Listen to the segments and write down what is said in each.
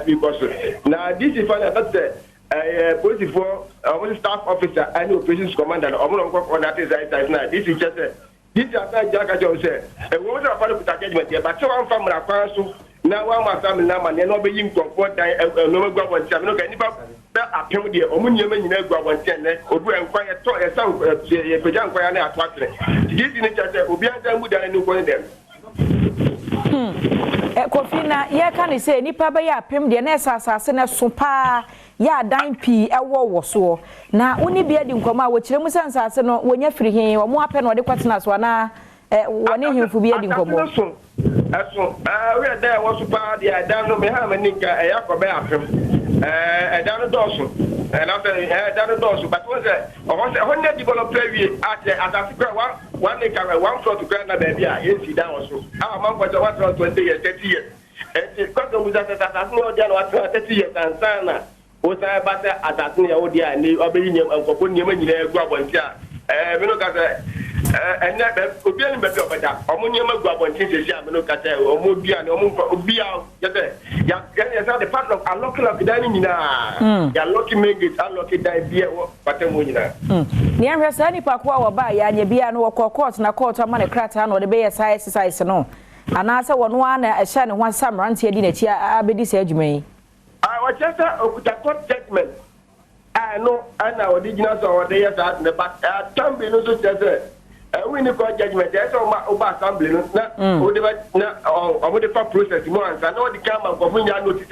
because now this is funny that police for staff officer and operations commander on that is now this is just this is a Jack Jones said a woman of a judgment here but so I'm from Rafaso now one family now and not being comfort no go one time no can I came there omunyeme nyina gwa wonten obu enkwanye to esam ye peja nkwanye na atwatre this is just obi anta mu dan ni ko dem Kofi na ye kan say nipa be ya pem de na esasase na so pa ya dan pi ewo wo so na oni bia di nkoma a wo kire mu sansase no wonya firi hin wo mo apɛ no de kwatena so na woni himfu bia di nkomo eso we da wo so pa de dan no me ha manika yakobe apem down dosu and after down dosu but was a developer we at Africa one acre one floor to grant na baby yes down also our man was 120 years 30 years and because of that no dia no 30 years and sana o say but at ya o dia ni obey nyem ankofo nyem nyina egu abontia me no ka say and that obi ani be obeda omo nyem egu abontia sesi me no ka say omo bia ni omo obia ya the part of unlocking of dining nyina ya locking make it unlocking die bia patem nyina ni ahwe sa ni pakwa wo ba ya nya bia no wo court na court ama ne krata no de be ya exercise no ana se wono ana ehye ne ho samrante adi na chi abedi sa adwuma yi was just a court judgment. I know, and our original so they are at the back. Tambling also says, we need court judgment. There's all my assembly. Over the process, more and I know the camera of Munya notice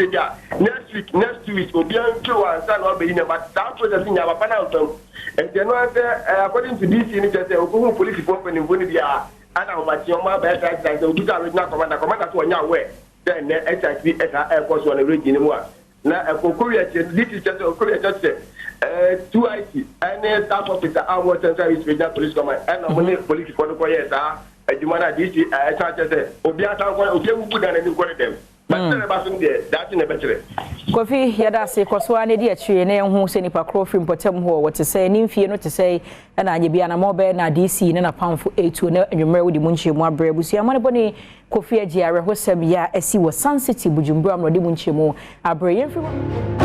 next week, will be on 2 and son will be in about that process in our panel. And then, according to this, in the police company in Bunibia, and our Matioma better than the original commander to a way. Then, exactly as I was on the region. Now, for Korea, this is just a Korea just 2 IT and staff officer, our central regional police command, and only police protocol, yes, you want to DC, I say, Obia, Obiamu, and you got them. But that's in the better. Kofi, Yada say, Coswane, dear tree, and who send if a crow from Potem, what to say, Nymphy, not to say, and I be an mobile, na DC, and a pound for 8 to and you marry the Munchi, more brave. We see a money, Kofi, Jara, who said, yeah, as he was Sun City, Bujumbram, or the Munchimo, I bring everyone.